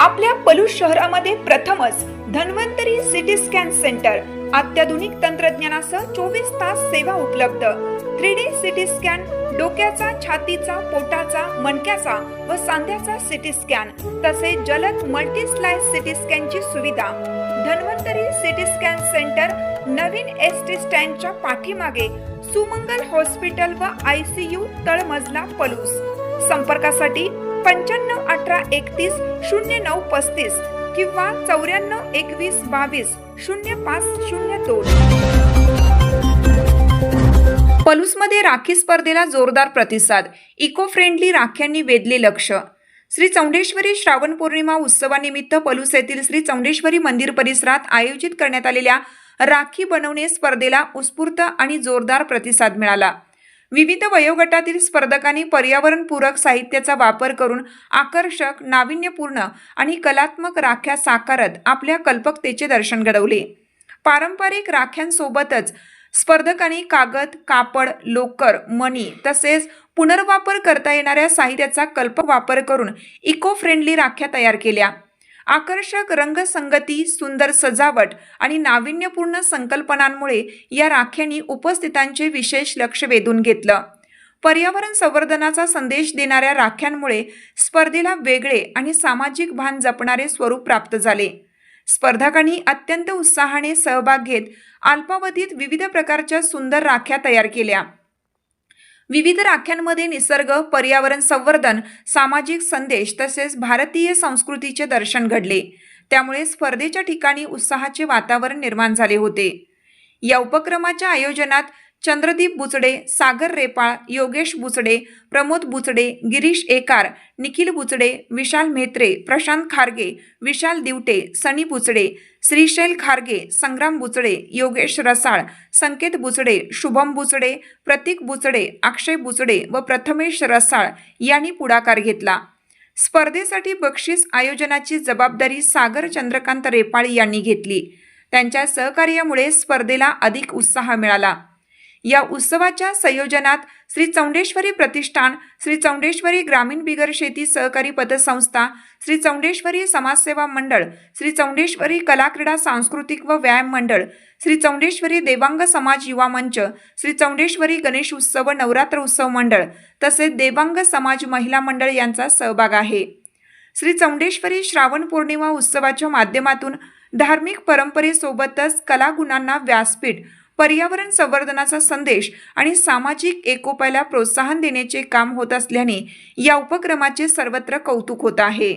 आपल्या पलूस शहरामध्ये प्रथमच धन्वंतरी सिटी स्कॅन सेंटर अत्याधुनिक तंत्रज्ञानासह 24 तास सेवा उपलब्ध। 3D सिटी स्कॅन, डोक्याचा, छातीचा, पोटाचा, मणक्याचा व सांध्याचा सिटी स्कॅन, तसेच जलद मल्टी स्लाइस सिटी स्कॅनची सुविधा। धन्वंतरी सिटी स्कॅन सेंटर नवीन एसटी स्टँडच्या पाठीमागे सुमंगल हॉस्पिटल व ICU तळमजला पलूस। संपर्कासाठी 95 18 31 09 35 किंवा 94 21 22 0502। पलूसमध्ये राखी स्पर्धेला जोरदार प्रतिसाद, इको फ्रेंडली राख्यांनी वेधले लक्ष। श्री चौंडेश्वरी श्रावण पौर्णिमा उत्सवानिमित्त पलूस येथील श्री चौंडेश्वरी मंदिर परिसरात आयोजित करण्यात आलेल्या राखी बनवणे स्पर्धेला उत्स्फूर्त आणि जोरदार प्रतिसाद मिळाला। विविध वयोगटातील स्पर्धकांनी पर्यावरणपूरक साहित्याचा वापर करून आकर्षक, नाविन्यपूर्ण आणि कलात्मक राख्या साकारत आपल्या कल्पकतेचे दर्शन घडवले। पारंपरिक राख्यांसोबतच स्पर्धकांनी कागद, कापड, लोकर, मणी तसेच पुनर्वापर करता येणाऱ्या साहित्याचा वापर करून इको फ्रेंडली राख्या तयार केल्या। आकर्षक रंगसंगती, सुंदर सजावट आणि नाविन्यपूर्ण संकल्पनांमुळे या राख्यांनी उपस्थितांचे विशेष लक्ष वेधून घेतलं। पर्यावरण संवर्धनाचा संदेश देणाऱ्या राख्यांमुळे स्पर्धेला वेगळे आणि सामाजिक भान जपणारे स्वरूप प्राप्त झाले। स्पर्धकांनी अत्यंत उत्साहाने सहभाग घेत अल्पावधीत विविध प्रकारच्या सुंदर राख्या तयार केल्या। विविध राख्यांमध्ये निसर्ग, पर्यावरण संवर्धन, सामाजिक संदेश तसेच भारतीय संस्कृतीचे दर्शन घडले। त्यामुळे स्पर्धेच्या ठिकाणी उत्साहाचे वातावरण निर्माण झाले होते। या उपक्रमाच्या आयोजनात चंद्रदीप बुचडे, सागर रेपाळ, योगेश बुचडे, प्रमोद बुचडे, गिरीश एकार, निखिल बुचडे, विशाल म्हेत्रे, प्रशांत खारगे, विशाल दिवटे, सनी बुचडे, श्रीशैल खारगे, संग्राम बुचडे, योगेश रसाळ, संकेत बुचडे, शुभम बुचडे, प्रतीक बुचडे, अक्षय बुचडे व प्रथमेश रसाळ यांनी पुढाकार घेतला। स्पर्धेसाठी बक्षीस आयोजनाची जबाबदारी सागर चंद्रकांत रेपाळ यांनी घेतली। त्यांच्या सहकार्यामुळे स्पर्धेला अधिक उत्साह मिळाला। या उत्सवाच्या संयोजनात श्री चौंडेश्वरी प्रतिष्ठान, श्री चौंडेश्वरी ग्रामीण बिगर शेती सहकारी पतसंस्था, श्री चौंडेश्वरी समाजसेवा मंडळ, श्री चौंडेश्वरी कला क्रीडा सांस्कृतिक व व्यायाम मंडळ, श्री चौंडेश्वरी देवांग समाज युवा मंच, श्री चौंडेश्वरी गणेश उत्सव व नवरात्र उत्सव मंडळ तसेच देवांग समाज महिला मंडळ यांचा सहभाग आहे। श्री चौंडेश्वरी श्रावण पौर्णिमा उत्सवाच्या माध्यमातून धार्मिक परंपरेसोबतच कलागुणांना व्यासपीठ, पर्यावरण संवर्धनाचा संदेश आणि सामाजिक एकोप्याला प्रोत्साहन देण्याचे काम होत असल्याने या उपक्रमाचे सर्वत्र कौतुक होत आहे।